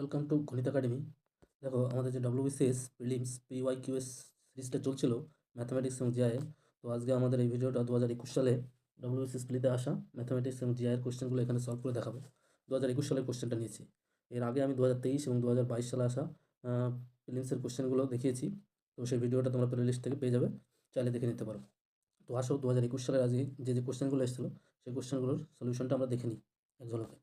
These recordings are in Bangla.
ওয়েলকাম টু গণিত একাডেমি। দেখো আমাদের যে ডব্লিউবিসিএস প্রিলিমস PYQS সিরিজটা চলছিল ম্যাথামেটিক্স এবং জিআই। তো আজকে আমাদের এই ভিডিওটা 2021 সালে ডব্লিউবিসিএস প্রিলিতে আসা ম্যাথামেটিক্স এবং জিআই এর কোশ্চেনগুলো এখানে সলভ করে দেখাবো। 2021 সালের কোশ্চেনটা নিয়েছি। এর আগে আমি 2023 এবং 2022 সালে আসা প্রিলিমসের কোশ্চেনগুলো দেখিয়েছি। তো সেই ভিডিওটা তোমরা প্লেলিস্ট থেকে পেয়ে যাবে, চাইলে দেখে নিতে পারো। তো আসো 2021 সালের আজকে যে কোশ্চেনগুলো এসেছিলো সেই কোশ্চেনগুলোর সলিউশনটা আমরা দেখে নিই এক ঝলকে।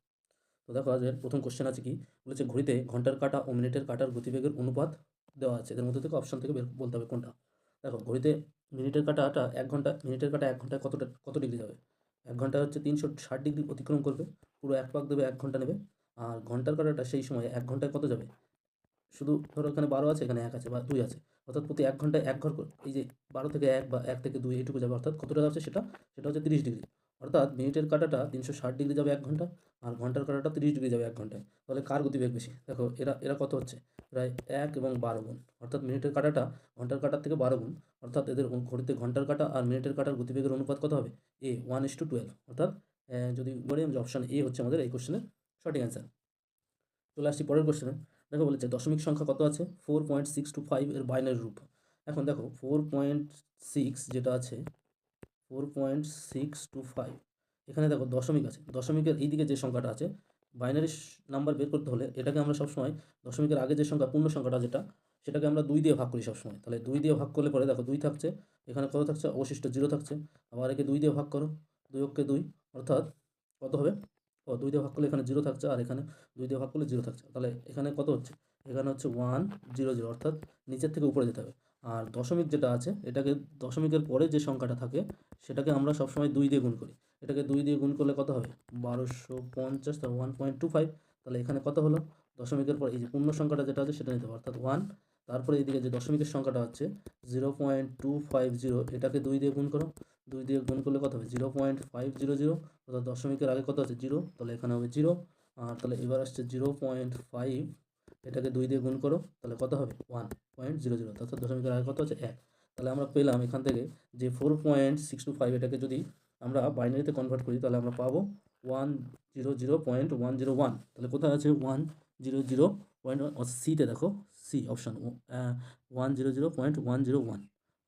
তো দেখো আজকের প্রথম কোশ্চেন আছে কি বলেছে, ঘড়িতে ঘন্টার কাঁটা ও মিনিটের কাঁটার গতিবেগের অনুপাত দেওয়া আছে, এদের মধ্যে থেকে অপশন থেকে বের বলতে হবে কোনটা। দেখো ঘড়িতে মিনিটের কাঁটাটা 1 ঘন্টা, মিনিটের কাঁটা 1 ঘন্টায় কত ডিগ্রি যাবে। 1 ঘন্টা হচ্ছে 360 ডিগ্রি অতিক্রম করবে, পুরো এক পাক দেবে 1 ঘন্টা নেবে। আর ঘন্টার কাঁটাটা সেই সময় 1 ঘন্টায় কত যাবে, শুধু ধরো এখানে 12 আছে, এখানে 1 আছে বা 2 আছে, অর্থাৎ প্রতি 1 ঘন্টায় এক ঘর এই যে 12 থেকে 1 বা 1 থেকে 2 এইটুকু যাবে, অর্থাৎ কতটা যাচ্ছে সেটা সেটা হচ্ছে 30 ডিগ্রি। অর্থাৎ মিনিটের কাঁটাটা 360 ডিগ্রি যাবে 1 ঘন্টা, আর ঘন্টার কাঁটাটা 30 ডিগ্রি যাবে 1 ঘন্টায়। তাহলে কার গতিবেগ বেশি? দেখো এরা এরা কত হচ্ছে, প্রায় 1 এবং 12 গুণ, অর্থাৎ মিনিটের কাঁটাটা ঘন্টার কাঁটার থেকে 12 গুণ। অর্থাৎ এদের ঘড়িতে ঘন্টার কাঁটা আর মিনিটের কাঁটার গতিবেগের অনুপাত কত হবে? 1:12। অর্থাৎ যদি বলি যে অপশান এ হচ্ছে আমাদের এই কোশ্চেনের সঠিক অ্যান্সার। চলে আসছি পরের কোশ্চেনে। দেখো বলেছে দশমিক সংখ্যা কত আছে, 4.625 এর বাইনারি রূপ। এখন দেখো 4.6 যেটা আছে, 4.625, এখানে দেখো দশমিক আছে, দশমিকের এইদিকে যে সংখ্যাটা আছে, বাইনারি নাম্বার বের করতে হলে এটাকে আমরা সবসময় দশমিকের আগে যে সংখ্যা পূর্ণ সংখ্যাটা যেটা, সেটাকে আমরা 2 দিয়ে ভাগ করি সবসময়। তাহলে 2 দিয়ে ভাগ করলে পরে দেখো 2 থাকছে, এখানে কত থাকছে, অবশিষ্ট 0 থাকছে। আবার একে 2 দিয়ে ভাগ করো, 2 অক্ষে 2, অর্থাৎ কত হবে, 2 দিয়ে ভাগ করলে এখানে 0 থাকছে, আর এখানে 2 দিয়ে ভাগ করলে 0 থাকছে। তাহলে এখানে কত হচ্ছে, এখানে হচ্ছে 100, অর্থাৎ নিচের থেকে উপরে যেতে হবে। আর দশমিক যেটা আছে, এটাকে দশমিকের পরে যে সংখ্যাটা থাকে সেটাকে আমরা সবসময় 2 দিয়ে গুণ করি। এটাকে 2 দিয়ে গুণ করলে কত হবে, 1250, তার 1.25। তাহলে এখানে কত হলো, দশমিকের পর এই যে পূর্ণ সংখ্যাটা যেটা আছে সেটা নিতে হবে, অর্থাৎ 1। তারপরে এইদিকে যে দশমিকের সংখ্যাটা হচ্ছে 0.250, এটাকে 2 দিয়ে গুণ করো, 2 দিয়ে গুণ করলে কত হবে, 0.500, অর্থাৎ দশমিকের আগে কত আছে, 0, তাহলে এখানে হবে 0। আর তাহলে এবার আসছে 0.5, এটাকে 2 দিয়ে গুণ করো, তাহলে কত হবে, 1.00, অর্থাৎ দশমিকের আগে কত আছে, 1। তাহলে আমরা পেলাম এখান থেকে যে 4.625, এটাকে যদি আমরা বাইনারিতে কনভার্ট করি তাহলে আমরা পাবো 100.101। তাহলে কোথায় আছে 100.1, সিতে দেখো, সি অপশান 100.101।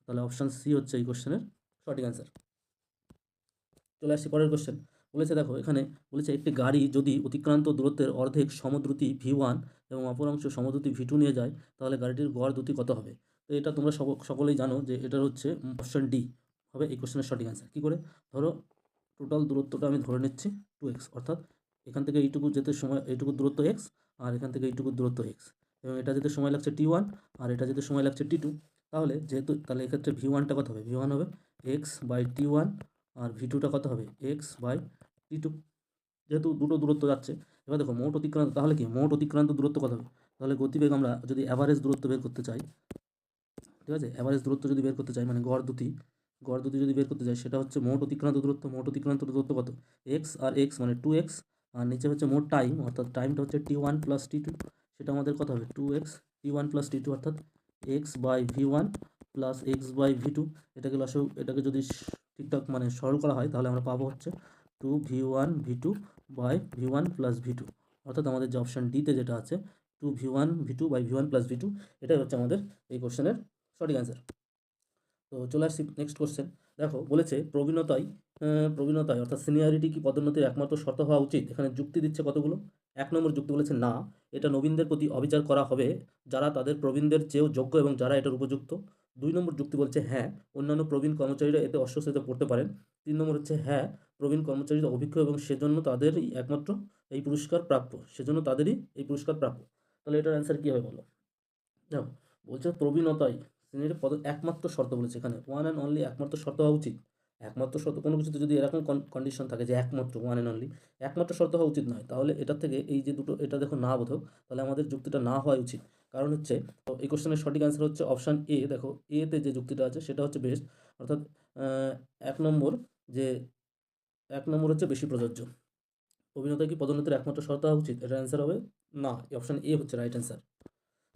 তাহলে অপশান সি হচ্ছে এই কোশ্চেনের সঠিক অ্যান্সার। চলে আসছি পরের কোশ্চেন। বলেছে দেখো এখানে বলেছে একটি গাড়ি যদি অতিক্রান্ত দূরত্বের অর্ধেক সমদ্রুতি V1 এবং অপর অংশ সমদ্রুতি V2 নিয়ে যায়, তাহলে গাড়িটির গড় দ্রুতি কত হবে? তো এটা তোমরা সকলেই জানো যে এটা হচ্ছে অপশন ডি হবে এই কোশ্চেনের সঠিক অ্যান্সার। কী করে, ধরো টোটাল দূরত্বটা আমি ধরে নিচ্ছি 2x, অর্থাৎ এখান থেকে এইটুকু যেতে সময়, এইটুকু দূরত্ব x, আর এখান থেকে এইটুকু দূরত্ব x, এবং এটা যেতে সময় লাগছে t1, আর এটা যেতে সময় লাগছে t2। তাহলে যেহেতু তাহলে এক্ষেত্রে V1টা কত হবে, V1 হবে x/t1, আর V2টা কত হবে, x/t2। যেহেতু দুটো দূরত্ব যাচ্ছে, এবার দেখো মোট অতিক্রান্ত, তাহলে কি মোট অতিক্রান্ত দূরত্ব কত হবে? তাহলে গতিবেগ আমরা যদি অ্যাভারেজ দূরত্ব বের করতে চাই, ঠিক আছে, অ্যাভারেজ দূরত্ব যদি বের করতে চাই মানে গড় দুটি যদি বের করতে চাই, সেটা হচ্ছে মোট অতিক্রান্ত দূরত্ব। মোট অতিক্রান্ত দূরত্ব কত, এক্স আর এক্স মানে 2x, আর নিচে হচ্ছে মোট টাইম, অর্থাৎ টাইমটা হচ্ছে t1 + t2, সেটা আমাদের কত হবে, 2x t1 + t2, অর্থাৎ x/v1 + x/v2। এটাকে যদি ঠিকঠাক মানে সরল করা হয় তাহলে আমরা পাবো হচ্ছে 2v1v2/v1 + v2, অর্থাৎ আমাদের যে অপশান ডিতে যেটা আছে 2v1v2/v1 + v2, এটাই হচ্ছে আমাদের এই কোশ্চেনের সঠিক অ্যান্সার। তো চলে আসছি নেক্সট কোশ্চেন। দেখো বলেছে প্রবীণতায় অর্থাৎ সিনিয়রিটি কি পদোন্নতির একমাত্র শর্ত হওয়া উচিত? এখানে যুক্তি দিচ্ছে কতগুলো। 1 নম্বর যুক্তি বলেছে না, এটা নবীনদের প্রতি অবিচার করা হবে যারা তাদের প্রবীণদের চেয়েও যোগ্য এবং যারা এটার উপযুক্ত। 2 নম্বর যুক্তি বলছে হ্যাঁ, অন্যান্য প্রবীণ কর্মচারীরা এতে অস্বস্তিতে পড়তে পারেন। 3 নম্বর হচ্ছে হ্যাঁ, প্রবীণ কর্মচারীরা অভিজ্ঞ এবং সেজন্য তাদেরই একমাত্র এই পুরস্কার প্রাপ্য, তাহলে এটার অ্যান্সার কী হবে বলো। দেখো বলছে প্রবীণতাই শ্রেণীর পদ একমাত্র শর্ত বলেছে, এখানে ওয়ান অ্যান্ড অনলি একমাত্র শর্ত হওয়া উচিত। একমাত্র শর্ত কোনো কিছুতে যদি এরকম কন্ডিশন থাকে যে একমাত্র ওয়ান অ্যান্ড অনলি একমাত্র শর্ত হওয়া উচিত নয়, তাহলে এটার থেকে এই যে দুটো এটা দেখো না বোধক, তাহলে আমাদের যুক্তিটা না হওয়া উচিত। কারণ হচ্ছে তো এই কোশ্চেনের সঠিক অ্যান্সার হচ্ছে অপশান এ। দেখো এতে যে যুক্তিটা আছে সেটা হচ্ছে বেস্ট, অর্থাৎ এক নম্বর যে 1 নম্বর হচ্ছে বেশি প্রযোজ্য। প্রবীণতা কি পদোন্নতির একমাত্র শর্ত হওয়া উচিত? এটার অ্যান্সার হবে না, অপশান এ হচ্ছে রাইট অ্যান্সার।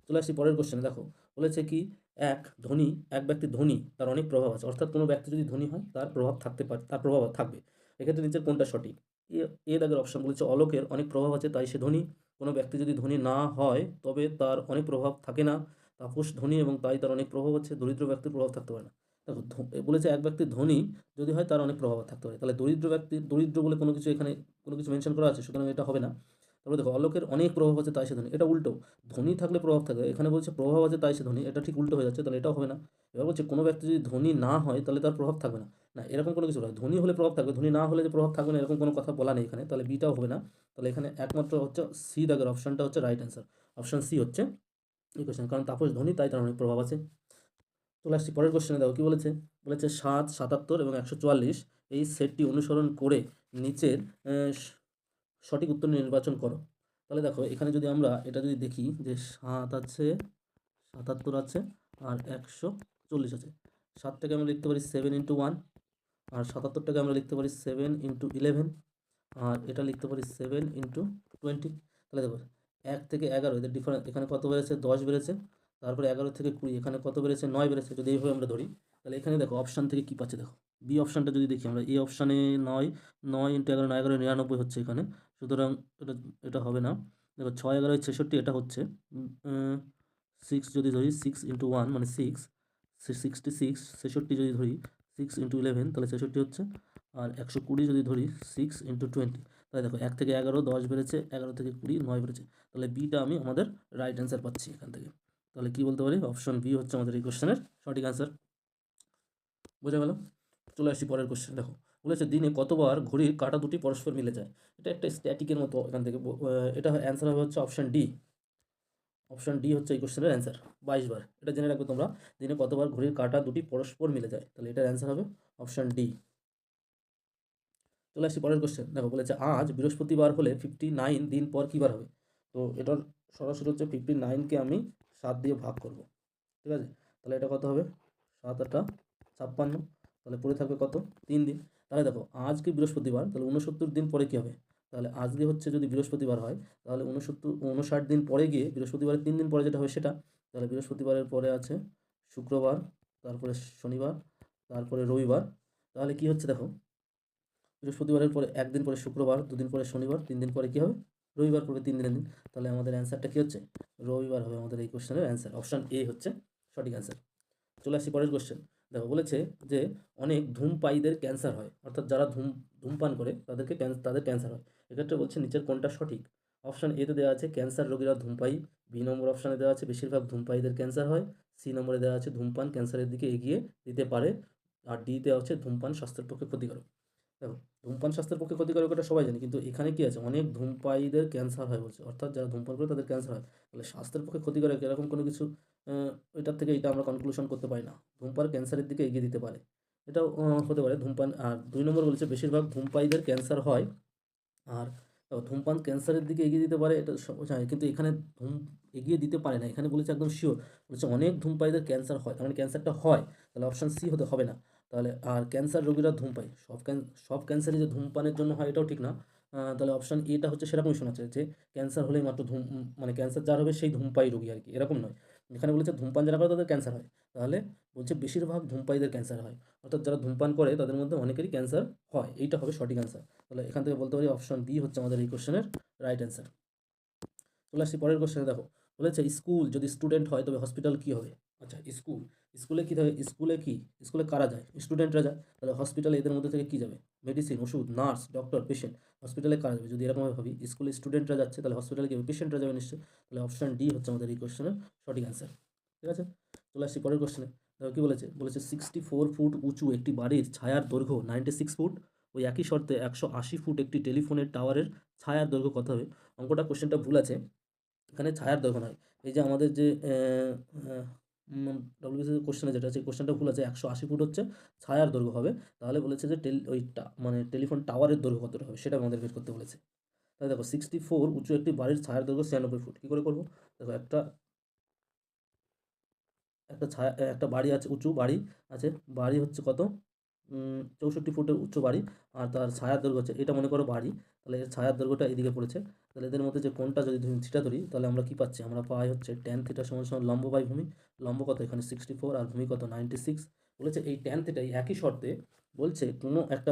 চলে আসছি পরের কোশ্চেনে। দেখো বলেছে কি এক ব্যক্তি ধনী, তার অনেক প্রভাব আছে, অর্থাৎ কোনো ব্যক্তি যদি ধনী হয় তার প্রভাব থাকতে পারে, তার প্রভাব থাকবে। এক্ষেত্রে নিচের কোনটা সঠিক? এ এ দাগের অপশন বলেছে অলোকের অনেক প্রভাব আছে তাই সে ধনী। কোনো ব্যক্তি যদি ধনী না হয় তবে তার অনেক প্রভাব থাকে না। তাপস ধনী এবং তাই তার অনেক প্রভাব আছে। দরিদ্র ব্যক্তির প্রভাব থাকতে পারে না। দেখো বলেছে এক ব্যক্তি ধনী যদি হয় তার অনেক প্রভাব থাকতে পারে। তাহলে দরিদ্র ব্যক্তি দরিদ্র বলে কোনো কিছু এখানে কোনো কিছু মেনশন করা আছে, সুতরাং এটা হবে না। তারপরে দেখো অলোকের অনেক প্রভাব আছে তাই সে ধনী, এটা উল্টো। ধনী থাকলে প্রভাব থাকে, এখানে বলছে প্রভাব আছে তাই সে ধনী, এটা ঠিক উল্টো হয়ে যাচ্ছে, তাহলে এটাও হবে না। এবার বলছে কোনো ব্যক্তি যদি ধনী না হয় তাহলে তার প্রভাব থাকবে না। না, এরকম কোনো কিছু নয়, ধনী হলে প্রভাব থাকবে, ধনী না হলে যে প্রভাব থাকবে না এরকম কোনো কথা বলা নেই এখানে, তাহলে বিটাও হবে না। তাহলে এখানে একমাত্র হচ্ছে সি দাগের অপশনটা হচ্ছে রাইট অ্যান্সার। অপশন সি হচ্ছে এই কোয়েশ্চেন, কারণ তাপস ধনী তাই তার অনেক প্রভাব আছে। চলে আসছি পরের কোশ্চেনে। দেখো কি বলেছে, বলেছে 7, 77 এবং 144 এই সেটটি অনুসরণ করে নিচের সঠিক উত্তর নির্বাচন করো। তাহলে দেখো এখানে যদি আমরা এটা যদি দেখি যে 7 আছে, 77 আছে আর 140 আছে। 7টাকে আমরা লিখতে পারি 7 × 1, আর 77টাকে আমরা লিখতে পারি 7 × 11, আর এটা লিখতে পারি 7 × 20। তাহলে দেখো 1 থেকে 11 এদের ডিফারেন্স, এখানে কত বেড়েছে 10 বেড়েছে, তারপরে 11 থেকে 20 এখানে কত বেড়েছে 9 বেড়েছে। যদি এইভাবে আমরা ধরি তাহলে এখানে দেখো অপশান থেকে কী পাচ্ছে, দেখো বি অপশানটা যদি দেখি আমরা, এই অপশানে 9, 9 × 11, 9 × 11 99 হচ্ছে এখানে, সুতরাং এটা এটা হবে না। দেখো 6 11 66 এটা হচ্ছে 6 যদি ধরি 6 × 1 মানে 6, 66, 66 যদি ধরি 6 × 11 তাহলে 66 হচ্ছে, আর 120 যদি ধরি 6 × 20, তাহলে দেখো 1 থেকে 11 10 বেড়েছে, 11 থেকে 20 9 বেড়েছে। তাহলে বিটা আমি আমাদের রাইট অ্যান্সার পাচ্ছি এখান থেকে। তাহলে কি বলতে পারি, অপশন বি হচ্ছে আমাদের এই কোশ্চেনের সঠিক অ্যান্সার। বোঝা গেল? চলে আসছি পরের কোশ্চেন। দেখো বলেছে দিনে কতবার ঘড়ির কাঁটা দুটি পরস্পর মিলে যায়। এটা একটা স্ট্যাটিকের মতো এখান থেকে এটা অ্যান্সার হবে হচ্ছে অপশন ডি। অপশন ডি হচ্ছে এই কোশ্চেনের অ্যান্সার, 22 বার। এটা জেনে রাখবে তোমরা, দিনে কতবার ঘড়ির কাঁটা দুটি পরস্পর মিলে যায়, তাহলে এটার অ্যান্সার হবে অপশন ডি। চলে আসছি পরের কোশ্চেন। দেখো বলেছে আজ বৃহস্পতিবার হলে 59 দিন পর কী বার হবে। তো এটার সরাসরি হচ্ছে 59কে আমি 7 দিয়ে ভাগ করব, ঠিক আছে। তাহলে এটা কত হবে 7 × 8 = 56, তাহলে পড়ে থাকবে কত 3 দিন। তাহলে দেখো আজকে বৃহস্পতিবার, তাহলে 69 দিন পরে কী হবে, তাহলে আজকে হচ্ছে যদি বৃহস্পতিবার হয় তাহলে 59 দিন পরে গিয়ে বৃহস্পতিবারের 3 দিন পরে যেটা হবে সেটা, তাহলে বৃহস্পতিবারের পরে আছে শুক্রবার, তারপরে শনিবার, তারপরে রবিবার। তাহলে কি হচ্ছে দেখো, বৃহস্পতিবারের পরে একদিন পরে শুক্রবার, দুদিন পরে শনিবার, 3 দিন পরে কী হবে রবিবার পড়বে 3 দিনের দিন। তাহলে আমাদের অ্যান্সারটা কী হচ্ছে, রবিবার হবে আমাদের এই কোশ্চেনের অ্যান্সার। অপশান এ হচ্ছে সঠিক অ্যান্সার। চলে আসি পরের কোশ্চেন। দেখো বলেছে যে অনেক ধূমপায়ীদের ক্যান্সার হয়, অর্থাৎ যারা ধূমপান করে তাদেরকে তাদের ক্যান্সার হয়। এক্ষেত্রে বলছে নিচের কোনটা সঠিক। অপশান এতে দেওয়া আছে ক্যান্সার রোগীরা ধূমপায়ী, বি নম্বর অপশানে দেওয়া আছে বেশিরভাগ ধূমপায়ীদের ক্যান্সার হয়, সি নম্বরে দেওয়া আছে ধূমপান ক্যান্সারের দিকে এগিয়ে দিতে পারে, আর ডি দেওয়া হচ্ছে ধূমপান স্বাস্থ্যের পক্ষে ক্ষতিকারক। দেখো ধূমপান স্বাস্থ্যের পক্ষে ক্ষতিকারক এটা সবাই জানে, কিন্তু এখানে কি আছে অনেক ধূমপায়ীদের ক্যান্সার হয় বলছে, অর্থাৎ যারা ধূমপান করে তাদের ক্যান্সার হয়। তাহলে স্বাস্থ্যের পক্ষে ক্ষতিকারক এরকম কোনো কিছু এটার থেকে এটা আমরা কনক্লুশন করতে পারি না। ধূমপান ক্যান্সারের দিকে এগিয়ে দিতে পারে, এটাও হতে পারে ধূমপান। আর 2 নম্বর বলেছে বেশিরভাগ ধূমপায়ীদের ক্যান্সার হয়, আর ধূমপান ক্যান্সারের দিকে এগিয়ে দিতে পারে, এটা জানি, কিন্তু এখানে ধূম এগিয়ে দিতে পারে না, এখানে বলেছে একদম শিওর, বলেছে অনেক ধূমপায়ীদের ক্যান্সার হয়, তার মানে ক্যান্সারটা হয়, তাহলে অপশান সি হতে হবে না। তাহলে আর ক্যান্সার রোগীরা ধূমপায়ী, সব ক্যান্সারই যে ধূমপানের জন্য হয় এটাও ঠিক না। তাহলে অপশান এটা হচ্ছে সেরকমই শোনাচ্ছে যে ক্যান্সার হলেই মাত্র মানে ক্যান্সার যার হবে সেই ধূমপায়ী রোগী আর কি, এরকম নয়। এখানে বলেছে ধূমপান যারা করে তাদের ক্যান্সার হয়, তাহলে বলছে বেশিরভাগ ধূমপায়ীদের ক্যান্সার হয়, অর্থাৎ যারা ধূমপান করে তাদের মধ্যে অনেকেরই ক্যান্সার হয়, এইটা হবে সঠিক অ্যান্সার। তাহলে এখান থেকে বলতে পারি অপশন বি হচ্ছে আমাদের এই কোশ্চেনের রাইট অ্যান্সার। চলে আসছি পরের কোশ্চেনে। দেখো বলেছে স্কুল যদি স্টুডেন্ট হয় তবে হসপিটাল কি হবে। আচ্ছা স্কুলে কী থাকে, স্কুলে কারা যায়, স্টুডেন্টরা যায়, তাহলে হসপিটালে এদের মধ্যে থেকে কী যাবে, মেডিসিন, ওষুধ, নার্স, ডক্টর, পেশেন্ট। হসপিটালে কারা যাবে, যদি এরকমভাবে ভাবি স্কুলে স্টুডেন্টরা যাচ্ছে তাহলে হসপিটালে কী হবে, পেশেন্টরা যাবে নিশ্চয়ই। তাহলে অপশন ডি হচ্ছে আমাদের এই কোশ্চেনের সঠিক অ্যান্সার, ঠিক আছে। চলে আসছি পরের কোশ্চেনে। দেখো কী বলেছে 64 ফুট উঁচু একটি বাড়ির ছায়ার দৈর্ঘ্য 96 ফুট, ওই একই শর্তে 180 ফুট একটি টেলিফোনের টাওয়ারের ছায়ার দৈর্ঘ্য কত হবে। অঙ্কটা কোশ্চেনটা ভুল আছে, এখানে ছায়ার দৈর্ঘ্য নয়। এই যে আমাদের যে ডব্লিউবিসিএস কোশ্চেনে যেটা আছে, কোশ্চেনটা ভুল আছে, 180 ফুট হচ্ছে ছায়ার দৈর্ঘ্য হবে। তাহলে বলেছে যে মানে টেলিফোন টাওয়ারের দৈর্ঘ্য কতটা হবে সেটা আমাদের বের করতে বলেছে। তাহলে দেখো 64 উঁচু একটি বাড়ির ছায়ার দৈর্ঘ্য 96 ফুট, কী করে করবো। দেখো একটা বাড়ি আছে, উঁচু বাড়ি আছে, বাড়ি হচ্ছে কত 64 ফুটের উচ্চ বাড়ি, আর তার ছায়ার দৈর্ঘ্য হচ্ছে, এটা মনে করো বাড়ি, তাহলে এর ছায়ার দৈর্ঘ্যটা এদিকে পড়েছে। তাহলে এদের মধ্যে যে কোণটা যদি থিটা ধরি তাহলে আমরা কি পাচ্ছি, আমরা পাই হচ্ছে tan থিটা সমান লম্ব বাই ভূমি। লম্ব কত এখানে 64 আর ভূমি কত 96। বলেছে এই tan থিটাই একই শর্তে বলছে কোনো একটা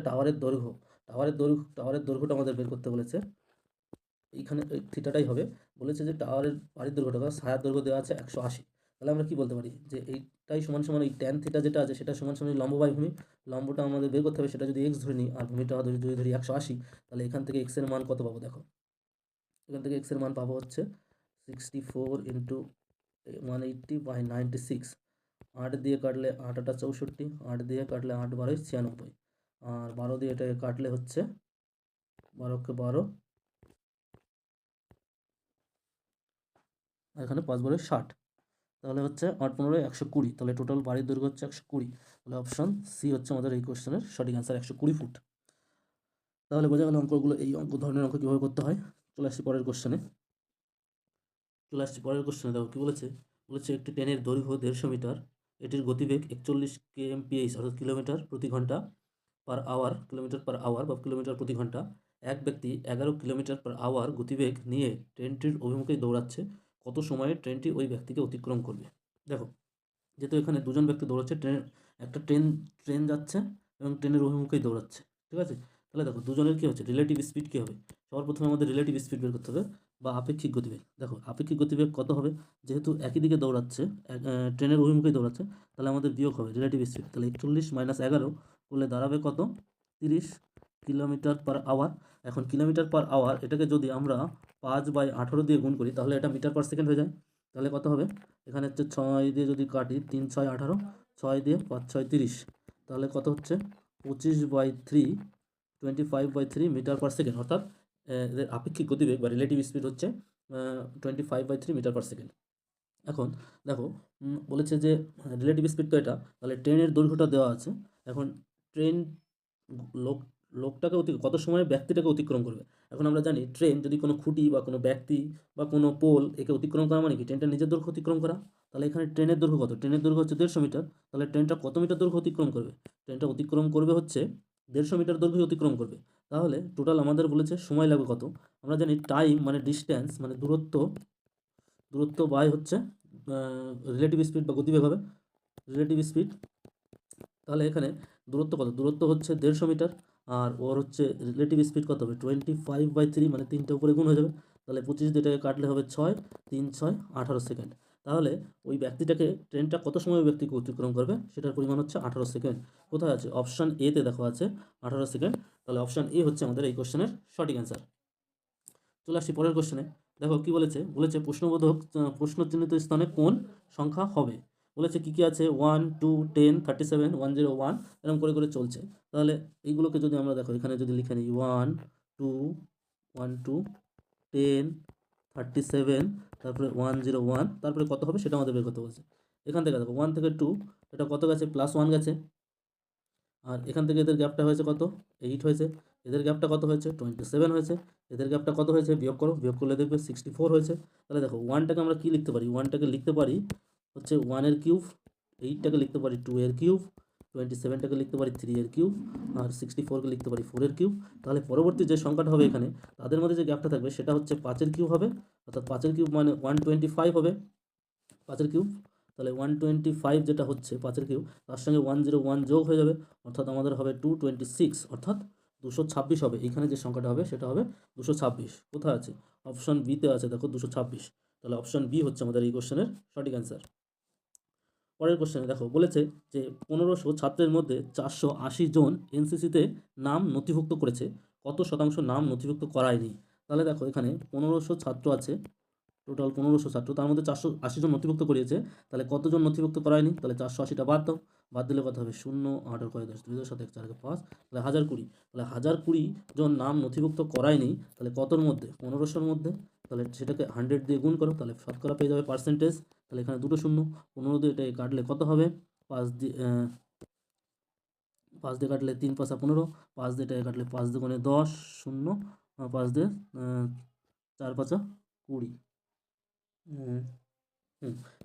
টাওয়ারের দৈর্ঘ্য টাওয়ারের দৈর্ঘ্যটা আমাদের বের করতে বলেছে। এইখানে এই থিটাটাই হবে। বলেছে যে টাওয়ারের বাড়ির দৈর্ঘ্যটা বা ছায়ার দৈর্ঘ্য দেওয়া আছে 180। তাহলে আমরা কি বলতে পারি যে এইটাই সমান সমান এই ট্যান থিটা যেটা আছে সেটা সমান সমান লম্ব বাই ভূমি। লম্বটা আমাদের বের করতে হবে, সেটা যদি এক্স ধরে নিই আর ভূমিটা যদি ধরি 180, তাহলে এখান থেকে এক্স এর মান কত পাবো দেখো। এখান থেকে এক্স এর মান পাবো হচ্ছে 64 ইন্টু 180/96। 8 দিয়ে কাটলে 8 8 64, 8 দিয়ে কাটলে 8 12 96, আর 12 দিয়ে এটাকে কাটলে হচ্ছে 12 কে 12, আর এখানে 5 12 60, তাহলে হচ্ছে 8 15 120। তাহলে টোটাল বাড়ির দৈর্ঘ্য হচ্ছে 120। তাহলে অপশন সি হচ্ছে আমাদের এই কোশ্চেনের সঠিক অ্যান্সার, 120 ফুট। তাহলে বোঝা গেল অঙ্কগুলো, এই ধরনের অঙ্ক কীভাবে করতে হয়। চলে আসছি পরের কোশ্চেনে। দেখো কী বলেছে। বলেছে একটি ট্রেনের দৈর্ঘ্য 150 মিটার, এটির গতিবেগ 41 kmph অর্থাৎ কিলোমিটার প্রতি ঘন্টা per hour, kilometre per hour বা কিলোমিটার প্রতি ঘন্টা। এক ব্যক্তি 11 কিলোমিটার পার আওয়ার গতিবেগ নিয়ে ট্রেনটির অভিমুখে দৌড়াচ্ছে, কত সময়ে ট্রেনটি ওই ব্যক্তিকে অতিক্রম করবে। দেখো, যেহেতু এখানে দুজন ব্যক্তি দৌড়াচ্ছে, একটা ট্রেন যাচ্ছে এবং ট্রেনের অভিমুখেই দৌড়াচ্ছে, ঠিক আছে। তাহলে দেখো দুজনের কী হচ্ছে, রিলেটিভ স্পিড কী হবে। সবার প্রথমে আমাদের রিলেটিভ স্পিড বের করতে হবে বা আপেক্ষিক গতিবেগ। দেখো আপেক্ষিক গতিবেগ কত হবে, যেহেতু একই দিকে দৌড়াচ্ছে, ট্রেনের অভিমুখেই দৌড়াচ্ছে, তাহলে আমাদের বিয়োগ হবে রিলেটিভ স্পিড। তাহলে 41 - 11 করলে দাঁড়াবে কত, 30 কিলোমিটার পার আওয়ার। এখন কিলোমিটার পার আওয়ার এটাকে যদি আমরা 5/18 দিয়ে গুণ করি, তাহলে এটা মিটার পার সেকেন্ড হয়ে যায়। তাহলে কত হবে, এখানে হচ্ছে 6 দিয়ে যদি কাটি, 3 6 18, 6 দিয়ে 5 6 30, তাহলে কত হচ্ছে 25/3, 25/3 মিটার পার সেকেন্ড। অর্থাৎ এদের আপেক্ষিক গতিবেগ বা রিলেটিভ স্পিড হচ্ছে 25/3 মিটার পার সেকেন্ড। এখন দেখো, বলেছে যে রিলেটিভ স্পিড তো এটা, তাহলে ট্রেনের দৈর্ঘ্যটা দেওয়া আছে। এখন ট্রেন লোক লোকটাকে কত সময় ব্যক্তিটাকে অতিক্রম করবে। এখন আমরা জানি ট্রেন যদি কোনো খুঁটি বা কোনো ব্যক্তি বা কোনো পোল একে অতিক্রম করা মানে কি ট্রেনটা নিজের দৈর্ঘ্য অতিক্রম করা। তাহলে এখানে ট্রেনের দৈর্ঘ্য কত, ট্রেনের দৈর্ঘ্য হচ্ছে 150 মিটার। তাহলে ট্রেনটা কত মিটার দৈর্ঘ্য অতিক্রম করবে, ট্রেনটা অতিক্রম করবে হচ্ছে 150 মিটার দৈর্ঘ্য অতিক্রম করবে। তাহলে টোটাল আমাদের বলেছে সময় লাগবে কত। আমরা জানি টাইম মানে ডিস্ট্যান্স মানে দূরত্ব বাই হচ্ছে রিলেটিভ স্পিড বা গতিবেগ হবে রিলেটিভ স্পিড। তাহলে এখানে দূরত্ব কত, দূরত্ব হচ্ছে 150 মিটার, আর ওর হচ্ছে রিলেটিভ স্পিড কত হবে 25/3, মানে 3টে উপরে গুণ হয়ে যাবে। তাহলে 25 দিয়ে এটাকে কাটলে হবে 6, 3 6 18 সেকেন্ড। তাহলে ওই ব্যক্তিটাকে ট্রেনটা কত সময় ব্যক্তিকে অতিক্রম করবে সেটার পরিমাণ হচ্ছে 18 সেকেন্ড। কোথায় আছে, অপশান এতে দেখো আছে 18 সেকেন্ড। তাহলে অপশান এ হচ্ছে আমাদের এই কোশ্চেনের সঠিক অ্যান্সার। চলে আসছি পরের কোশ্চেনে। দেখো কি বলেছে, প্রশ্নবোধক প্রশ্নচিহ্নিত স্থানে কোন সংখ্যা হবে। বলেছে কী কী আছে, 1 2 10 37 101 এরকম করে করে চলছে। তাহলে এইগুলোকে যদি আমরা দেখো এখানে যদি লিখে নিই 1 2 1 2 10 37, তারপরে 101, তারপরে কত হবে সেটা আমাদের বের করতে বলছে। এখান থেকে দেখো 1 থেকে 2 এটা কত গেছে, +1 গেছে। আর এখান থেকে এদের গ্যাপটা হয়েছে কত, 8 হয়েছে। এদের গ্যাপটা কত হয়েছে, 27 হয়েছে। এদের গ্যাপটা কত হয়েছে, বিয়োগ করো, বিয়োগ করলে দেখবে 64 হয়েছে। তাহলে দেখো 1টাকে আমরা কী লিখতে পারি, 1টাকে লিখতে পারি হচ্ছে 1 এর কিউব, 8টাকে লিখতে পারি 2 এর কিউব, 27টাকে লিখতে পারি 3 এর কিউব, আর 64কে লিখতে পারি 4 এর কিউব। তাহলে পরবর্তী যে সংখ্যাটা হবে এখানে তাদের মধ্যে যে গ্যাপটা থাকবে সেটা হচ্ছে 5 এর কিউব হবে। অর্থাৎ 5 এর কিউব মানে 125 হবে, 5 এর কিউব। তাহলে 125 যেটা হচ্ছে 5 এর কিউব, তার সঙ্গে 101 যোগ হয়ে যাবে, অর্থাৎ আমাদের হবে 226, অর্থাৎ 226 হবে। এখানে যে সংখ্যাটা হবে সেটা হবে 226। কোথায় আছে, অপশন বিতে আছে দেখো 226। তাহলে অপশন বি হচ্ছে আমাদের এই কোশ্চেনের সঠিক অ্যান্সার। পরের কোশ্চেনে দেখো বলেছে যে 1500 ছাত্রের মধ্যে 480 জন এনসিসিতে নাম নথিভুক্ত করেছে, কত শতাংশ নাম নথিভুক্ত করায়নি। তাহলে দেখো এখানে 1500 ছাত্র আছে, টোটাল 1500 ছাত্র, তার মধ্যে 480 জন নথিভুক্ত করিয়েছে। তাহলে কতজন নথিভুক্ত করায়নি, তাহলে 480টা বাদ দাও, বাদ দিলে কত হবে 0 8 আর 10 2 7 1 4 5, তাহলে 1020। তাহলে 1020 জন নাম নথিভুক্ত করায়নি, তাহলে কতর মধ্যে, 1500-র মধ্যে। তাহলে সেটাকে 100 দিয়ে গুণ করো, তাহলে শতকরা পেয়ে যাবে পার্সেন্টেজ। তাহলে এখানে দুটো শূন্য, 15 দিয়ে এটাকে কাটলে কত হবে, 5 দিয়ে 5 দিয়ে কাটলে 3 5 15, 5 দিয়ে এটাকে কাটলে 5 দুগুণে 10 0, 5 দিয়ে 4 5 20,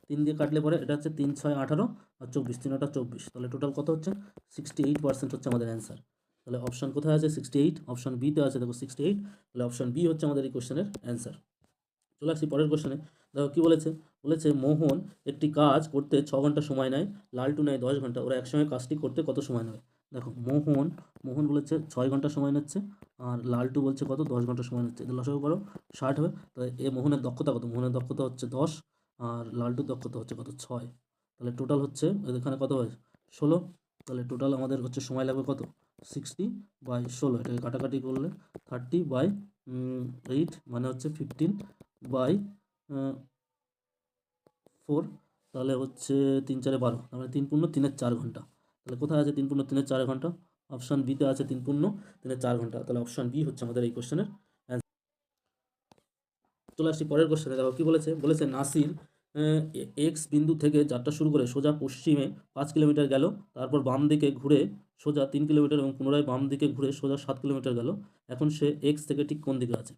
3 দিয়ে কাটলে পরে এটা হচ্ছে 3 6 18 আর 24, 3 8 24। তাহলে টোটাল কত হচ্ছে 68% হচ্ছে আমাদের অ্যান্সার। তাহলে অপশান কোথায় আছে 68, অপশান বিতে আছে দেখো 68। তাহলে অপশান বি হচ্ছে আমাদের এই কোশ্চেনের অ্যান্সার। চলে আসছি পরের কোশ্চেনে। দেখো কী বলেছে, মোহন একটি কাজ করতে 6 ঘন্টা সময় নেয়, লালটু নেয় 10 ঘন্টা, ওরা একসঙ্গে কাজটি করতে কত সময় নেবে। দেখো মোহন বলেছে 6 ঘন্টা সময় নিচ্ছে, আর লালটু বলছে কত 10 ঘন্টা সময় নিচ্ছে। এদের লসাগু করো 60 হবে। তাহলে মোহনের দক্ষতা কত? মোহনের দক্ষতা হচ্ছে 10, আর লালটুর দক্ষতা হচ্ছে কত 6। তাহলে টোটাল হচ্ছে এখানে কত হয় 16। তাহলে টোটাল আমাদের হচ্ছে সময় লাগবে কত 60/16। এটাকে কাটাকাটি করলে 30/8 মানে হচ্ছে 15/4। তাহলে হচ্ছে 3×4 = 12, তার মানে 3×3=4 ঘন্টা। তাহলে কোথায় আছে 3×3=4 ঘন্টা? অপশান বিতে আছে 3×3=4 ঘন্টা। তাহলে অপশান বি হচ্ছে আমাদের এই কোশ্চেনের অ্যান্সার। চলে আসছি পরের কোশ্চেনে। দেখো কি বলেছে, বলেছে নাসির এক্স বিন্দু থেকে যাত্রা শুরু করে সোজা পশ্চিমে 5 কিলোমিটার গেল, তারপর বাম দিকে ঘুরে সোজা 3 কিলোমিটার এবং পুনরায় বাম দিকে ঘুরে সোজা 7 কিলোমিটার গেল। এখন সে এক্স থেকে ঠিক কোন দিকে আছে?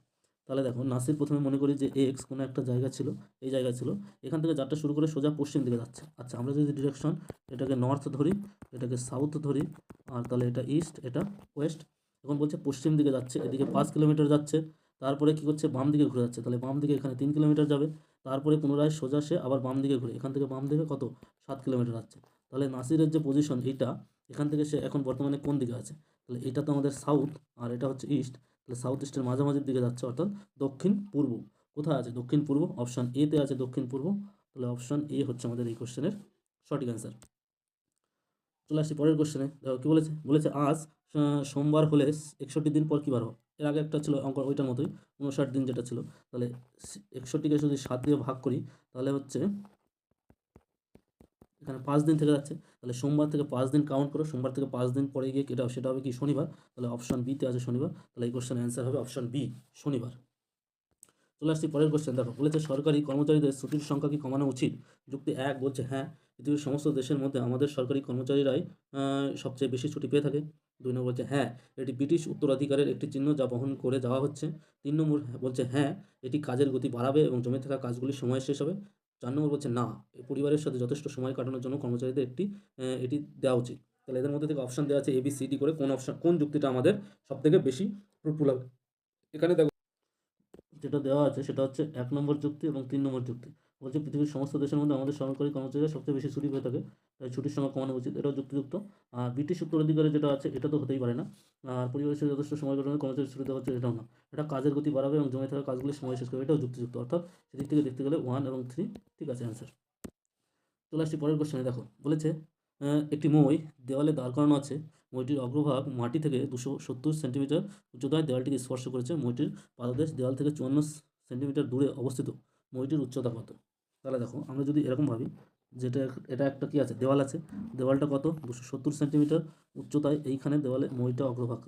তাহলে দেখো নাসির প্রথমে মনে করি যে এক্স কোনো একটা জায়গা ছিল, এই জায়গায় ছিল, এখান থেকে যাত্রা শুরু করে সোজা পশ্চিম দিকে যাচ্ছে। আচ্ছা, আমরা যদি ডিরেকশন এটাকে নর্থ ধরি, এটাকে সাউথ ধরি, আর তাহলে এটা ইস্ট, এটা ওয়েস্ট। এখন বলছে পশ্চিম দিকে যাচ্ছে, এদিকে 5 কিলোমিটার যাচ্ছে, তারপরে কি করছে বাম দিকে ঘুরে যাচ্ছে। তাহলে বাম দিকে এখানে 3 কিলোমিটার যাবে, তারপরে পুনরায় সোজা সে আবার বাম দিকে ঘুরে এখান থেকে বাম দিকে কত 7 কিলোমিটার যাচ্ছে। তাহলে নাসিরের যে পজিশন এইটা, এখান থেকে সে এখন বর্তমানে কোন দিকে আছে? তাহলে এটা তো আমাদের সাউথ, আর এটা হচ্ছে ইস্ট। তাহলে সাউথ ইস্টের মাঝামাঝির দিকে যাচ্ছে, অর্থাৎ দক্ষিণ পূর্ব। কোথায় আছে দক্ষিণ পূর্ব? অপশান এতে আছে দক্ষিণ পূর্ব। তাহলে অপশান এ হচ্ছে আমাদের এই কোশ্চেনের সঠিক অ্যান্সার। চলে আসছি পরের কোশ্চেনে। দেখো কি বলেছে, বলেছে আজ সোমবার হলে 61 দিন পর কী বার হবে? এর আগে একটা ছিল অঙ্ক ওইটার মতোই, 59 দিন যেটা ছিল। তাহলে 61কে যদি 7 দিয়ে ভাগ করি, তাহলে হচ্ছে এখানে 5 দিন থেকে যাচ্ছে। তাহলে সোমবার থেকে 5 দিন কাউন্ট করো, সোমবার থেকে 5 দিন পরে গিয়ে সেটা হবে কি শনিবার। তাহলে অপশান বিতে আছে শনিবার। তাহলে এই কোশ্চেনের অ্যান্সার হবে অপশান বি, শনিবার। চলে আসছি পরের কোশ্চেন। দেখো বলেছে সরকারি কর্মচারীদের ছুটির সংখ্যা কি কমানো উচিত? যুক্তি 1 বলছে হ্যাঁ, পৃথিবীর সমস্ত দেশের মধ্যে আমাদের সরকারি কর্মচারীরাই সবচেয়ে বেশি ছুটি পেয়ে থাকে। 2 নম্বর বলছে হ্যাঁ, এটি ব্রিটিশ উত্তরাধিকারের একটি চিহ্ন যা বহন করে যাওয়া হচ্ছে। 3 নম্বর বলছে হ্যাঁ, এটি কাজের গতি বাড়াবে এবং জমে থাকা কাজগুলি সময় শেষ হবে। 4 নম্বর বলছে না, পরিবারের সাথে যথেষ্ট সময় কাটানোর জন্য কর্মচারীদের এটি দেওয়া উচিত। তাহলে এদের মধ্যে থেকে অপশান দেওয়া আছে ABCD করে, কোন যুক্তিটা আমাদের সবথেকে বেশি ফ্রুটফুল হবে? এখানে দেখো যেটা দেওয়া আছে সেটা হচ্ছে 1 নম্বর যুক্তি এবং 3 নম্বর যুক্তি। বলছে পৃথিবীর সমস্ত দেশের মধ্যে আমাদের সরকারি কর্মচারীরা সবচেয়ে বেশি ছুটি পেয়ে থাকে, তাই ছুটির সংখ্যা কমানো উচিত, এটাও যুক্তিযুক্ত। আর ব্রিটিশ উত্তরাধিকারে যেটা আছে এটা তো হতেই পারে না। আর পরিবারের সাথে যথেষ্ট সময় কাটানো কর্মচারী ছুটি দেওয়া হচ্ছে, এটাও না। এটা কাজের গতি বাড়াবে এবং জমে থাকা কাজগুলি সময় শেষ করবে, এটাও যুক্তিযুক্ত। অর্থাৎ সেদিক থেকে দেখতে গেলে 1 এবং 3 ঠিক আছে অ্যান্সার। চলে আসছি পরের কোশ্চেনে। দেখো বলেছে একটি মই দেওয়ালে দাঁড় করানো আছে, মইটির অগ্রভাগ মাটি থেকে 270 সেন্টিমিটার উচ্চতায় দেওয়ালটিকে স্পর্শ করেছে, মইটির পাদদেশ দেওয়াল থেকে 54 সেন্টিমিটার দূরে অবস্থিত, মইটির উচ্চতা কত? তাহলে দেখো আমরা যদি এরকম ভাবি, যেটা এটা একটা কি আছে দেওয়াল আছে, দেওয়ালটা কত 270 সেন্টিমিটার উচ্চতায়, এইখানে দেওয়ালে মইটা অগ্রভাগ,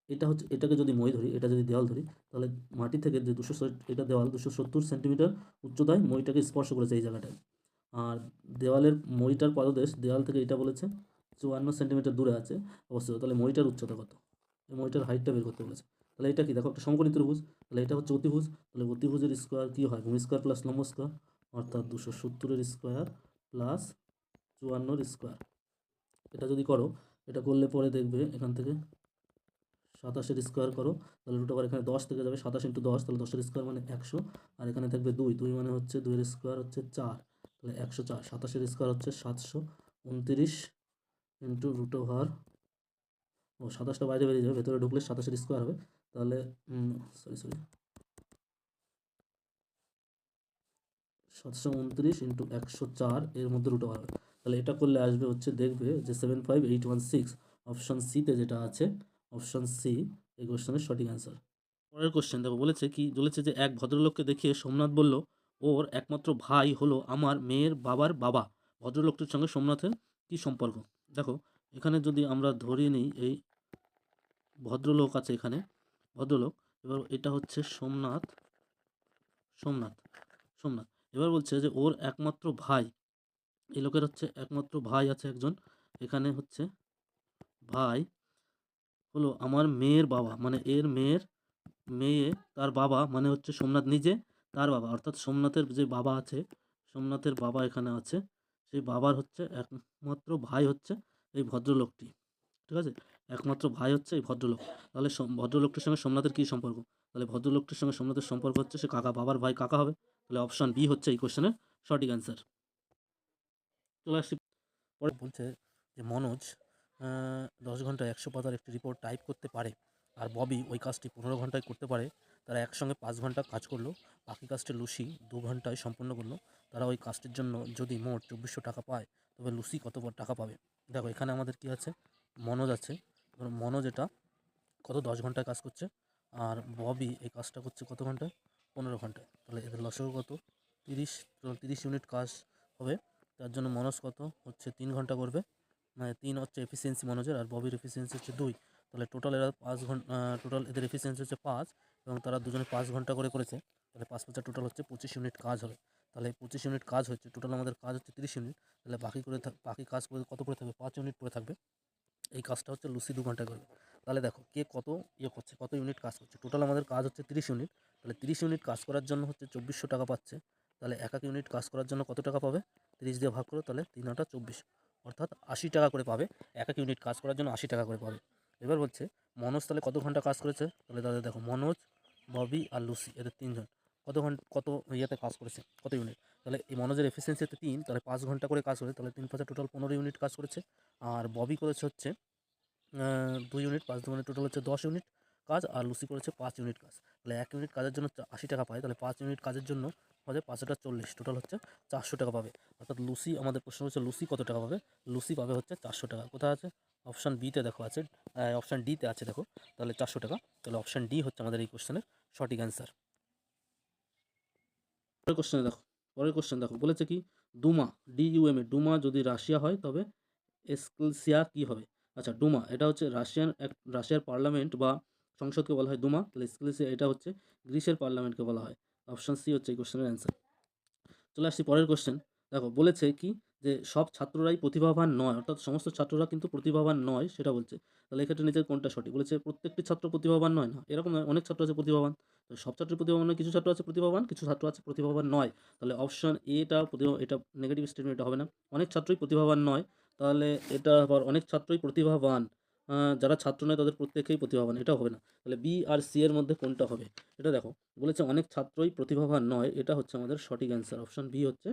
এটা হচ্ছে, এটাকে যদি মই ধরি, এটা যদি দেওয়াল ধরি, তাহলে মাটি থেকে যে এটা দেওয়াল 270 সেন্টিমিটার উচ্চতায় মইটাকে স্পর্শ করেছে এই জায়গাটায়। আর দেওয়ালের মইটার পাদদেশ দেওয়াল থেকে এটা বলেছে 54 সেন্টিমিটার দূরে আছে অবস্থিত। তাহলে মইটার উচ্চতা কত? এই মইটার হাইটটা বের করতে বলেছে। তাহলে এটা কি দেখো একটা সমকোণী ত্রিভুজ, তাহলে এটা হচ্ছে অতিভুজ। তাহলে অতিভুজের স্কোয়ার কী হয়? ভূমি স্কোয়ার প্লাস লম্ব স্কোয়ার, অর্থাৎ 270-এর স্কোয়ার প্লাস 54-এর স্কোয়ার। এটা যদি করো, এটা করলে পরে দেখবে এখান থেকে 27-এর স্কোয়ার করো, তাহলে √, এখানে 10 থেকে যাবে, 27 × 10, তাহলে 10-এর স্কোয়ার মানে 100, আর এখানে থাকবে 2 মানে হচ্ছে 2-এর স্কোয়ার হচ্ছে 4, তাহলে 104। 27-এর স্কোয়ার হচ্ছে 729 ইন্টু √, ও 27টা বাইরে বেরিয়ে যাবে, ভেতরে ঢুকলে 27-এর স্কোয়ার হবে। তাহলে সরি 729 ইন্টু 104 এর মধ্যে √, হবে। তাহলে এটা করলে আসবে হচ্ছে, দেখবে যে 75816। অপশান সিতে যেটা আছে, অপশান সি এই কোশ্চেনের সঠিক অ্যান্সার। পরের কোশ্চেন দেখো বলেছে কি, বলেছে যে এক ভদ্রলোককে দেখিয়ে সোমনাথ বলল ওর একমাত্র ভাই হলো আমার মেয়ের বাবার বাবা। ভদ্রলোকটির সঙ্গে সোমনাথের কি সম্পর্ক? দেখো এখানে যদি আমরা ধরিয়ে নিই, এই ভদ্রলোক আছে এখানে, ভদ্রলোক, এবার এটা হচ্ছে সোমনাথ, সোমনাথ, সোমনাথ। এবার বলছে যে ওর একমাত্র ভাই, এই লোকের হচ্ছে একমাত্র ভাই আছে একজন, এখানে হচ্ছে ভাই হলো আমার মেয়ের বাবা, মানে এর মেয়ে তার বাবা মানে হচ্ছে সোমনাথ নিজে তার বাবা, অর্থাৎ সোমনাথের যে বাবা আছে, সোমনাথের বাবা এখানে আছে, সেই বাবার হচ্ছে একমাত্র ভাই হচ্ছে এই ভদ্রলোকটি, ঠিক আছে? একমাত্র ভাই হচ্ছে এই ভদ্রলোক। তাহলে ভদ্রলোকটির সঙ্গে সোমনাথের কী সম্পর্ক? তাহলে ভদ্রলোকটির সঙ্গে সোমনাথের সম্পর্ক হচ্ছে সে কাকা, বাবার ভাই কাকা হবে। তাহলে অপশান বি হচ্ছে এই কোশ্চেনের সঠিক অ্যান্সার। চলে আসছি পরে। বলছে যে 10 ঘন্টায় 100 পাতার একটি রিপোর্ট টাইপ করতে পারে আর ববি ওই কাজটি 15 ঘন্টায় করতে পারে, তারা একসঙ্গে 5 ঘন্টা কাজ করলো, বাকি কাজটি লুসি 2 ঘন্টায় সম্পন্ন করলো। তারা ওই কাজটির জন্য যদি মোট 2400 টাকা পায়, তবে লুসি কত টাকা পাবে? দেখো এখানে আমাদের কি আছে, মনোজ আছে। ধরো মনোজ এটা কত 10 ঘন্টায় কাজ করছে, আর ববি এই কাজটা করছে কত ঘন্টায়? 15 ঘন্টায়। তাহলে এদের লসও কত? 30 ইউনিট কাজ হবে। তার জন্য মনোজ কত হচ্ছে 3 ঘন্টা করবে, মানে 3 হচ্ছে এফিসিয়েন্সি মনোজের, আর ববির এফিসিয়েন্সি হচ্ছে 2। তাহলে টোটাল এরা 5 ঘন্টা, টোটাল এদের এফিসিয়েন্সি হচ্ছে 5, এবং তারা দুজনে 5 ঘন্টা করে করেছে। তাহলে 5 5 টোটাল হচ্ছে 25 ইউনিট কাজ হবে। তাহলে 25 ইউনিট কাজ হচ্ছে, টোটাল আমাদের কাজ হচ্ছে 30 ইউনিট। তাহলে বাকি কাজ করে কত পড়ে থাকবে? 5 ইউনিট পড়ে থাকবে। এই কাজটা হচ্ছে লুসি 2 ঘন্টায় করবে। তাহলে দেখো কে কত করছে, কত ইউনিট কাজ করছে। টোটাল আমাদের কাজ হচ্ছে 30 ইউনিট। তাহলে 30 ইউনিট কাজ করার জন্য হচ্ছে 2400 টাকা পাচ্ছে। তাহলে এক ইউনিট কাজ করার জন্য কত টাকা পাবে? 30 দিয়ে ভাগ করো, তাহলে 3 × 24, অর্থাৎ 80 টাকা করে পাবে। এক ইউনিট কাজ করার জন্য 80 টাকা করে পাবে। এবার হচ্ছে মনোজ তাহলে কত ঘন্টা কাজ করেছে? তাহলে তাদের দেখো মনোজ, ববি আর লুসি, এদের 3 জন কত ঘন্টা, কত ইয়েতে কাজ করেছে, কত ইউনিট। তাহলে এই মনোজের এফিসিয়েন্সি হচ্ছে 3, তাহলে 5 ঘন্টা করে কাজ করে, তাহলে 3 5 টোটাল 15 ইউনিট কাজ করেছে। আর ববি করেছে হচ্ছে 2 ইউনিট, 5 2 টোটাল হচ্ছে 10 ইউনিট কাজ, আর লুসি করেছে 5 ইউনিট কাজ। তাহলে 1 ইউনিট কাজের জন্য 80 টাকা পায়, তাহলে 5 ইউনিট কাজের জন্য হবে 5 × 40, টোটাল হচ্ছে 400 টাকা পাবে। অর্থাৎ লুসি, আমাদের প্রশ্ন হচ্ছে লুসি কত টাকা পাবে? লুসি পাবে হচ্ছে 400 টাকা। কোথায় আছে? অপশান বিতে দেখো আছে, অপশান ডিতে আছে দেখো, তাহলে 400 টাকা। তাহলে অপশান ডি হচ্ছে আমাদের এই কোশ্চেনের সঠিক অ্যান্সার। পরের কোশ্চেন দেখো বলেছে কি, ডুমা, DUMA, ডুমা যদি রাশিয়া হয় তবে এক্সক্লেসিয়া কি হবে? আচ্ছা, ডুমা এটা হচ্ছে রাশিয়ার পার্লামেন্ট বা সংসদকে বলা হয় ডুমা। তাহলে এক্সক্লেসিয়া এটা হচ্ছে গ্রিসের পার্লামেন্টকে বলা হয়। অপশন সি হচ্ছে এই কোশ্চেনের অ্যান্সার। চলে আসছি পরের কোশ্চেন। দেখো বলেছে কি, যে সব ছাত্ররাই প্রতিভাবান নয়, অর্থাৎ সমস্ত ছাত্ররা কিন্তু প্রতিভাবান নয় সেটা বলছে। তাহলে এক্ষেত্রে নিজের কোনটা সঠিক? বলেছে প্রত্যেকটি ছাত্র প্রতিভাবান নয়, না এরকম নয়, অনেক ছাত্র আছে প্রতিভাবান। তো সব ছাত্র প্রতিভাবান নয়, কিছু ছাত্র আছে প্রতিভাবান, কিছু ছাত্র আছে প্রতিভাবান নয়। তাহলে অপশন এটা এটা নেগেটিভ স্টেটমেন্ট, এটা হবে না। অনেক ছাত্রই প্রতিভাবান নয়, তাহলে এটা আবার অনেক ছাত্রই প্রতিভাবান, যারা ছাত্র নয় তাদের প্রত্যেকেই প্রতিভাবান, এটাও হবে না। তাহলে বি আর সি এর মধ্যে কোনটা হবে? এটা দেখো বলেছে অনেক ছাত্রই প্রতিভাবান নয়, এটা হচ্ছে আমাদের সঠিক অ্যান্সার। অপশন বি হচ্ছে,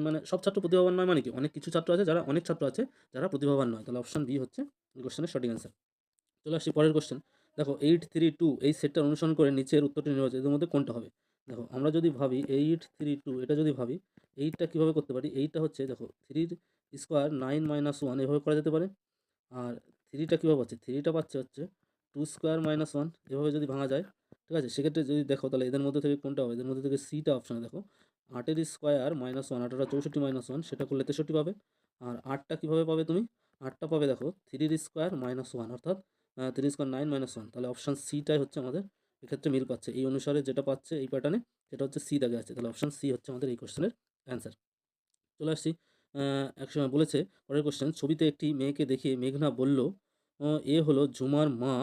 মানে সব ছাত্র প্রতিভাবান নয় মানে কি, অনেক কিছু ছাত্র আছে যারা, অনেক ছাত্র আছে যারা প্রতিভাবান নয়। তাহলে অপশন বি হচ্ছে এই কোশ্চেনের সঠিক অ্যান্সার। চলে আসছি পরের কোশ্চেন। দেখো 832 এই সেটটা অনুসরণ করে নিচের উত্তরটি নির্বাচন, এদের মধ্যে কোনটা হবে? দেখো আমরা যদি ভাবি 832, এটা যদি ভাবি, এইটটা কীভাবে করতে পারি? এইটটা হচ্ছে দেখো 3 স্কোয়ার 9 - 1, এভাবে করা যেতে পারে। আর থ্রিটা কীভাবে পাচ্ছে? থ্রিটা পাচ্ছে হচ্ছে 2 স্কোয়ার - 1, এভাবে যদি ভাঙা যায়, ঠিক আছে। সেক্ষেত্রে যদি দেখো তাহলে এদের মধ্যে থেকে কোনটা হবে? এদের মধ্যে থেকে সিটা অপশানে দেখো, 8 স্কোয়ার - 1, 8 64 - 1, সেটা করলে 63 পাবে। আর 8টা কীভাবে পাবে তুমি? 8টা পাবে দেখো 3 স্কোয়ার - 1, অর্থাৎ 3 স্কোয়ার 9 - 1, তাহলে অপশান সিটাই হচ্ছে আমাদের এক্ষেত্রে মিল পাচ্ছে। এই অনুসারে যেটা পাচ্ছে এই প্যাটার্নে, সেটা হচ্ছে সি দাগে আছে। তাহলে অপশান সি হচ্ছে আমাদের এই কোশ্চেনের অ্যান্সার। চলে আসছি, একসময় বলেছে পরের কোশ্চেন, ছবিতে একটি মেয়েকে দেখিয়ে মেঘনা বলল, এ হলো ঝুমার মা,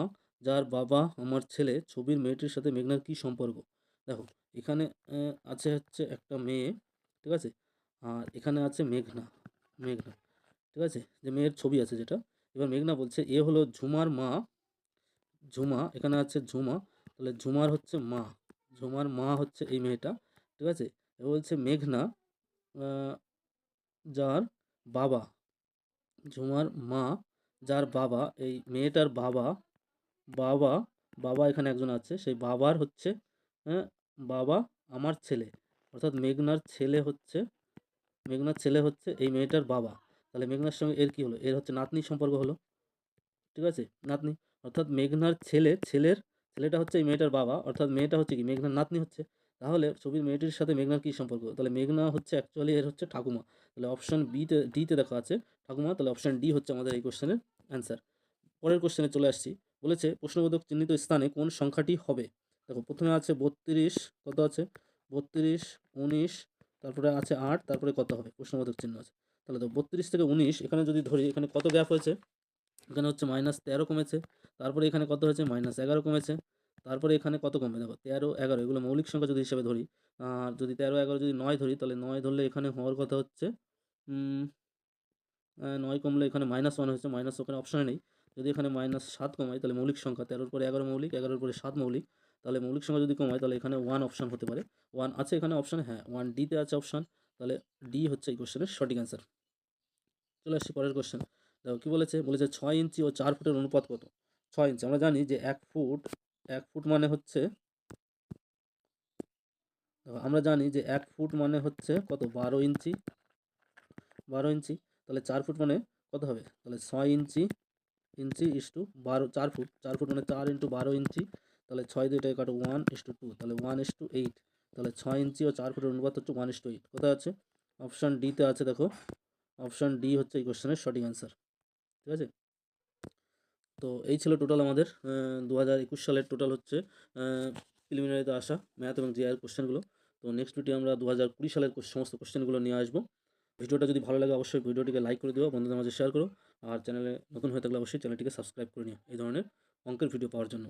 যার বাবা আমার ছেলে। ছবির মেয়েটির সাথে মেঘনার কি সম্পর্ক? দেখো এখানে আছে হচ্ছে একটা মেয়ে, ঠিক আছে, আর এখানে আছে মেঘনা, মেঘনা, ঠিক আছে, যে মেয়ের ছবি আছে যেটা। এবার মেঘনা বলছে এ হলো ঝুমার মা, ঝুমা, এখানে আছে ঝুমা, তাহলে ঝুমার হচ্ছে মা, ঝুমার মা হচ্ছে এই মেয়েটা, ঠিক আছে। এবার বলছে মেঘনা, আহ, যার বাবা, ঝুমার মা, যার বাবা, এই মেয়েটার বাবা, বাবা, বাবা এখানে একজন আছে, সেই বাবার হচ্ছে, হ্যাঁ, বাবা আমার ছেলে, অর্থাৎ মেঘনার ছেলে হচ্ছে এই মেয়েটার বাবা। তাহলে মেঘনার সঙ্গে এর কি হলো? এর হচ্ছে নাতনির সম্পর্ক হলো, ঠিক আছে, নাতনি। অর্থাৎ মেঘনার ছেলেটা হচ্ছে এই মেয়েটার বাবা, অর্থাৎ মেয়েটা হচ্ছে কি মেঘনার নাতনি হচ্ছে। তাহলে ছবির মেয়েটির সাথে মেঘনার কী সম্পর্ক? তাহলে মেঘনা হচ্ছে অ্যাকচুয়ালি এর হচ্ছে ঠাকুমা। তাহলে অপশন ডিতে দেখা আছে ঠাকুমা, তাহলে অপশন ডি হচ্ছে আমাদের এই কোশ্চেনের অ্যান্সার। পরের কোশ্চেনে চলে আসছি। বলেছে প্রশ্নবোধক চিহ্নিত স্থানে কোন সংখ্যাটি হবে? দেখো প্রথমে আছে 32, কত আছে? 32, 19, তারপরে আছে 8, তারপরে কত হবে? প্রশ্নবোধক চিহ্ন আছে। তাহলে তো 32 থেকে 19 এখানে যদি ধরি, এখানে কত গ্যাপ হয়েছে? এখানে হচ্ছে -13 কমেছে, তারপরে এখানে কত হয়েছে? -11 কমেছে, তারপরে এখানে কত কমবে? দেখো 13, 11, এগুলো মৌলিক সংখ্যা যদি হিসেবে ধরি, আর যদি 13, 11 যদি 9 ধরি, তাহলে 9 ধরলে এখানে হওয়ার কথা হচ্ছে 9 কমলে এখানে -1 হয়েছে, মাইনাস ওখানে অপশানে নেই। যদি এখানে -7 কমাই তাহলে মৌলিক সংখ্যা, 13-র পরে 11 মৌলিক, 11-র পরে 7 মৌলিক, তাহলে মৌলিক সংখ্যা যদি কমায় তাহলে এখানে 1 অপশান হতে পারে। 1 আছে এখানে অপশানে, হ্যাঁ 1 ডিতে আছে অপশান, তাহলে ডি হচ্ছে এই কোশ্চেনের সঠিক অ্যান্সার। চলে আসছি পরের কোশ্চেন। দেখো কী বলেছে, 6 ইঞ্চি ও 4 ফুটের অনুপাত কত? 6 ইঞ্চি আমরা জানি যে 1 ফুট মানে হচ্ছে, দেখো আমরা জানি যে 1 ফুট মানে হচ্ছে কত, 12 ইঞ্চি। 12 ইঞ্চি, তাহলে 4 ফুট মানে কত হবে? তাহলে 6 ইঞ্চি ইস টু 12, 4 ফুট, 4 ফুট মানে 4 ইন্টু 12 ইঞ্চি, তাহলে 6 দিয়ে এটাকে কাটো, 1:2, তাহলে 1:8, তাহলে 6 ইঞ্চি ও 4 ফুটের অনুপাত হচ্ছে 1:8। কোথায় আছে? অপশান ডিতে আছে, দেখো অপশান ডি হচ্ছে এই কোশ্চেনের সঠিক অ্যান্সার। ঠিক আছে, তো এই ছিল টোটাল আমাদের 2021 সালের টোটাল হচ্ছে প্রিলিমিনারিতে আসা ম্যাথ এবং জিআইয়ের কোশ্চেনগুলো। তো নেক্সট ভিডিও আমরা 2020 সালের সমস্ত কোশ্চেনগুলো নিয়ে আসবো। ভিডিওটা যদি ভালো লাগে অবশ্যই ভিডিওটিকে লাইক করে দিও, বন্ধুদের মাঝে শেয়ার করো, আর চ্যানেলে নতুন হয়ে থাকলে অবশ্যই চ্যানেলটিকে সাবস্ক্রাইব করে নিও এই ধরনের অঙ্কের ভিডিও পাওয়ার জন্য।